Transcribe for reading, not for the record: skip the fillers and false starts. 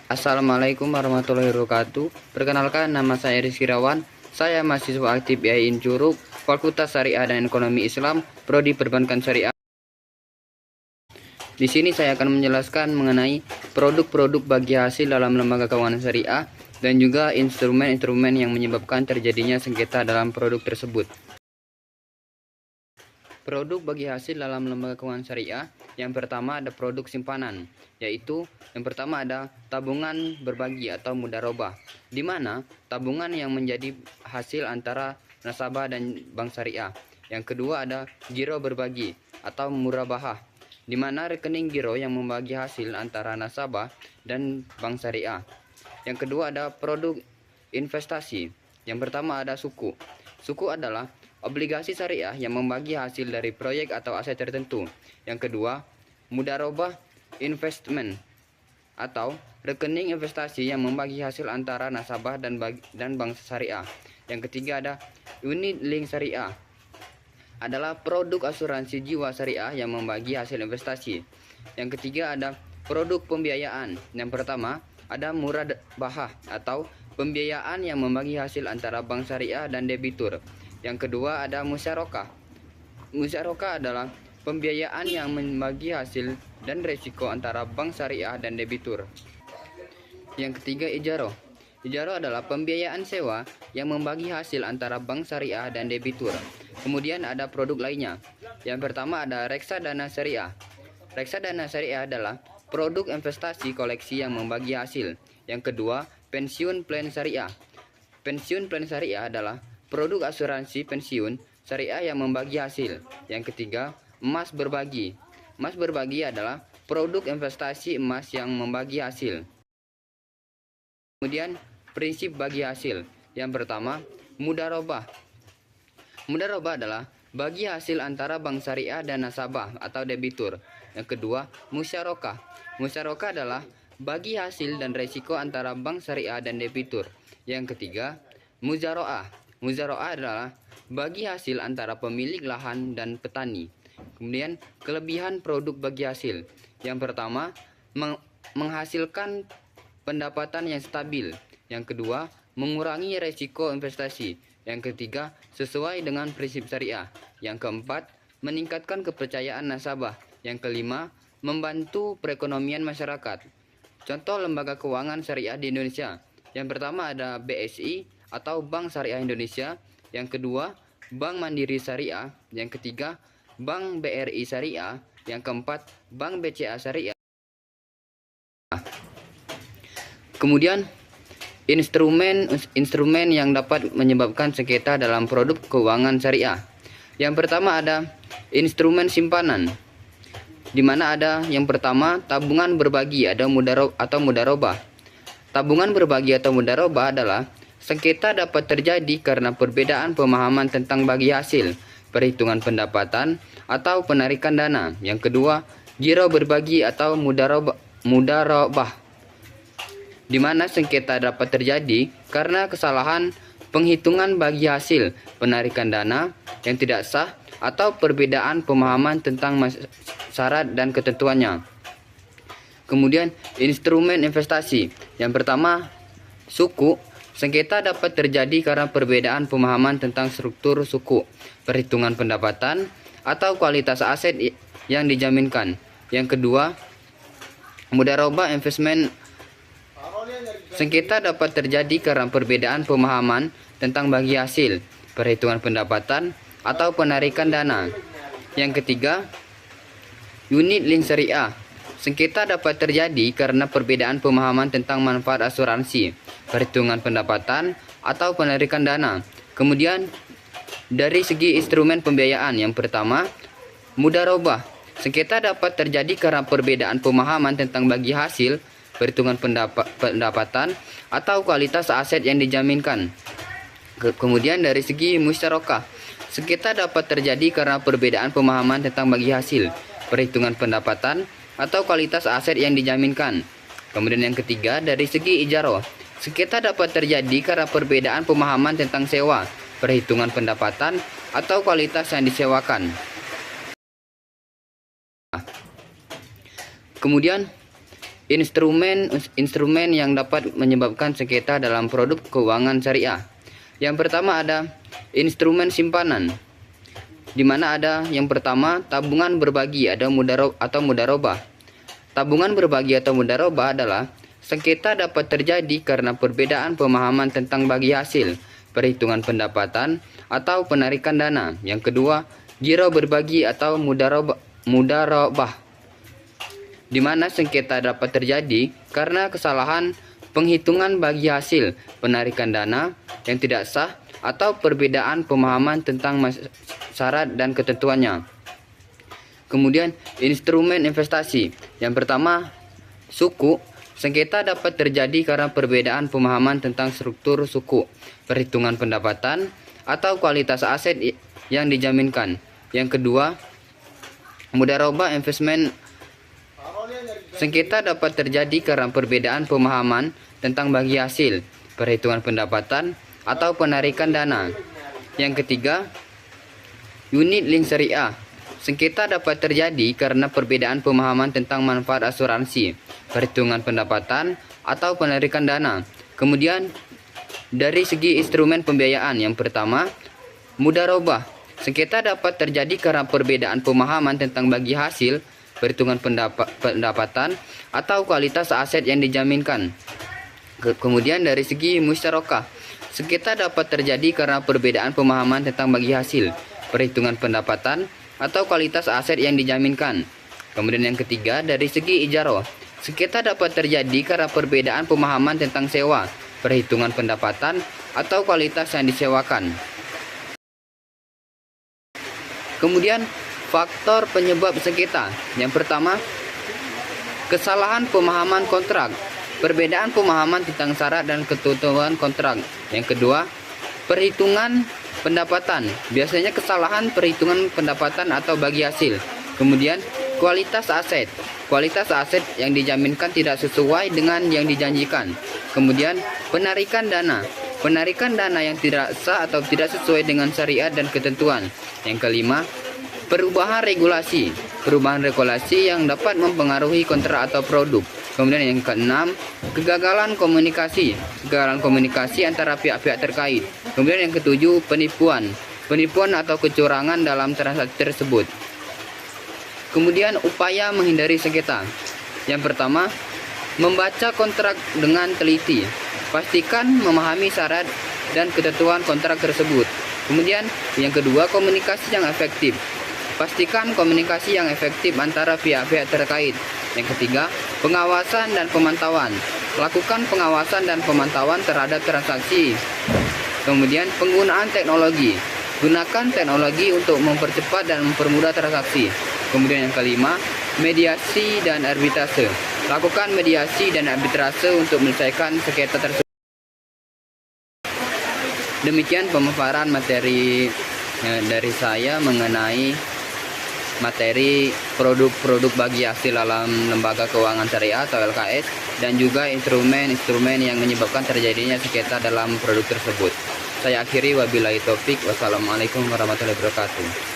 Assalamualaikum warahmatullahi wabarakatuh. Perkenalkan, nama saya Rizky Rawan. Saya mahasiswa aktif IAIN Curug, Fakultas Syariah dan Ekonomi Islam, Prodi Perbankan Syariah. Di sini saya akan menjelaskan mengenai produk-produk bagi hasil dalam lembaga keuangan syariah dan juga instrumen-instrumen yang menyebabkan terjadinya sengketa dalam produk tersebut. Produk bagi hasil dalam lembaga keuangan syariah, yang pertama ada produk simpanan, yaitu yang pertama ada tabungan berbagi atau mudharabah, di mana tabungan yang menjadi hasil antara nasabah dan bank syariah. Yang kedua ada giro berbagi atau murabahah, di mana rekening giro yang membagi hasil antara nasabah dan bank syariah. Yang kedua ada produk investasi. Yang pertama ada suku. Suku adalah obligasi syariah yang membagi hasil dari proyek atau aset tertentu. Yang kedua, mudharabah investment atau rekening investasi yang membagi hasil antara nasabah dan bank syariah. Yang ketiga ada unit link syariah, adalah produk asuransi jiwa syariah yang membagi hasil investasi. Yang ketiga ada produk pembiayaan. Yang pertama ada murabahah atau pembiayaan yang membagi hasil antara bank syariah dan debitur. Yang kedua ada musyarakah. Musyarakah adalah pembiayaan yang membagi hasil dan resiko antara bank syariah dan debitur. Yang ketiga ijarah. Ijarah adalah pembiayaan sewa yang membagi hasil antara bank syariah dan debitur. Kemudian ada produk lainnya. Yang pertama ada reksadana syariah. Reksadana syariah adalah produk investasi koleksi yang membagi hasil. Yang kedua, pensiun plan syariah. Pensiun plan syariah adalah produk asuransi pensiun syariah yang membagi hasil. Yang ketiga, emas berbagi. Emas berbagi adalah produk investasi emas yang membagi hasil. Kemudian, prinsip bagi hasil. Yang pertama, mudharabah. Mudharabah adalah bagi hasil antara bank syariah dan nasabah atau debitur. Yang kedua, musyarakah. Musyarakah adalah bagi hasil dan resiko antara bank syariah dan debitur. Yang ketiga, muzaraah. Muzaraah adalah bagi hasil antara pemilik lahan dan petani. Kemudian, kelebihan produk bagi hasil. Yang pertama, menghasilkan pendapatan yang stabil. Yang kedua, mengurangi resiko investasi. Yang ketiga, sesuai dengan prinsip syariah. Yang keempat, meningkatkan kepercayaan nasabah. Yang kelima, membantu perekonomian masyarakat. Contoh lembaga keuangan syariah di Indonesia. Yang pertama ada BSI atau Bank Syariah Indonesia. Yang kedua, Bank Mandiri Syariah. Yang ketiga, Bank BRI Syariah. Yang keempat, Bank BCA Syariah. Kemudian, instrumen yang dapat menyebabkan sengketa dalam produk keuangan syariah. Yang pertama ada instrumen simpanan, di mana ada yang pertama tabungan berbagi atau mudharabah. Tabungan berbagi atau mudharabah adalah sengketa dapat terjadi karena perbedaan pemahaman tentang bagi hasil, perhitungan pendapatan, atau penarikan dana. Yang kedua, giro berbagi atau mudharabah, di mana sengketa dapat terjadi karena kesalahan penghitungan bagi hasil, penarikan dana yang tidak sah, atau perbedaan pemahaman tentang syarat dan ketentuannya. Kemudian, instrumen investasi. Yang pertama, suku. Sengketa dapat terjadi karena perbedaan pemahaman tentang struktur suku, perhitungan pendapatan, atau kualitas aset yang dijaminkan. Yang kedua, mudharabah investment. Sengketa dapat terjadi karena perbedaan pemahaman tentang bagi hasil, perhitungan pendapatan, atau penarikan dana. Yang ketiga, unit link syariah. Sengketa dapat terjadi karena perbedaan pemahaman tentang manfaat asuransi, perhitungan pendapatan, atau penarikan dana. Kemudian, dari segi instrumen pembiayaan, yang pertama, mudharabah. Sengketa dapat terjadi karena perbedaan pemahaman tentang bagi hasil, perhitungan pendapatan, atau kualitas aset yang dijaminkan. Kemudian dari segi musyarakah, sengketa dapat terjadi karena perbedaan pemahaman tentang bagi hasil, perhitungan pendapatan, atau kualitas aset yang dijaminkan. Kemudian yang ketiga, dari segi ijarah, sengketa dapat terjadi karena perbedaan pemahaman tentang sewa, perhitungan pendapatan, atau kualitas yang disewakan. Kemudian instrumen yang dapat menyebabkan sengketa dalam produk keuangan syariah. Yang pertama ada instrumen simpanan, di mana ada yang pertama tabungan berbagi atau mudharabah. Tabungan berbagi atau mudharabah adalah sengketa dapat terjadi karena perbedaan pemahaman tentang bagi hasil, perhitungan pendapatan, atau penarikan dana. Yang kedua, giro berbagi atau mudharabah, di mana sengketa dapat terjadi karena kesalahan penghitungan bagi hasil, penarikan dana yang tidak sah, atau perbedaan pemahaman tentang syarat dan ketentuannya. Kemudian instrumen investasi. Yang pertama, suku. Sengketa dapat terjadi karena perbedaan pemahaman tentang struktur suku, perhitungan pendapatan, atau kualitas aset yang dijaminkan. Yang kedua, mudharabah investment. Sengketa dapat terjadi karena perbedaan pemahaman tentang bagi hasil, perhitungan pendapatan, atau penarikan dana. Yang ketiga, unit link syariah. Sengketa dapat terjadi karena perbedaan pemahaman tentang manfaat asuransi, perhitungan pendapatan, atau penarikan dana. Kemudian, dari segi instrumen pembiayaan, yang pertama, mudharabah. Sengketa dapat terjadi karena perbedaan pemahaman tentang bagi hasil, perhitungan pendapatan, atau kualitas aset yang dijaminkan. Kemudian dari segi musyarakah, sengketa dapat terjadi karena perbedaan pemahaman tentang bagi hasil, perhitungan pendapatan, atau kualitas aset yang dijaminkan. Kemudian yang ketiga, dari segi ijarah, sengketa dapat terjadi karena perbedaan pemahaman tentang sewa, perhitungan pendapatan, atau kualitas yang disewakan. Kemudian faktor penyebab sengketa. Yang pertama, kesalahan pemahaman kontrak, perbedaan pemahaman tentang syarat dan ketentuan kontrak. Yang kedua, perhitungan pendapatan, biasanya kesalahan perhitungan pendapatan atau bagi hasil. Kemudian kualitas aset, kualitas aset yang dijaminkan tidak sesuai dengan yang dijanjikan. Kemudian penarikan dana, penarikan dana yang tidak sah atau tidak sesuai dengan syariat dan ketentuan. Yang kelima, perubahan regulasi yang dapat mempengaruhi kontrak atau produk. Kemudian yang keenam, kegagalan komunikasi antara pihak-pihak terkait. Kemudian yang ketujuh, penipuan atau kecurangan dalam transaksi tersebut. Kemudian upaya menghindari sengketa. Yang pertama, membaca kontrak dengan teliti. Pastikan memahami syarat dan ketentuan kontrak tersebut. Kemudian yang kedua, komunikasi yang efektif. Pastikan komunikasi yang efektif antara pihak-pihak terkait. Yang ketiga, pengawasan dan pemantauan. Lakukan pengawasan dan pemantauan terhadap transaksi. Kemudian penggunaan teknologi. Gunakan teknologi untuk mempercepat dan mempermudah transaksi. Kemudian yang kelima, mediasi dan arbitrase. Lakukan mediasi dan arbitrase untuk menyelesaikan sengketa tersebut. Demikian pemaparan materi dari saya mengenai materi produk-produk bagi hasil dalam lembaga keuangan syariah atau LKS, dan juga instrumen-instrumen yang menyebabkan terjadinya sengketa dalam produk tersebut. Saya akhiri, wabillahi taufik, wassalamualaikum warahmatullahi wabarakatuh.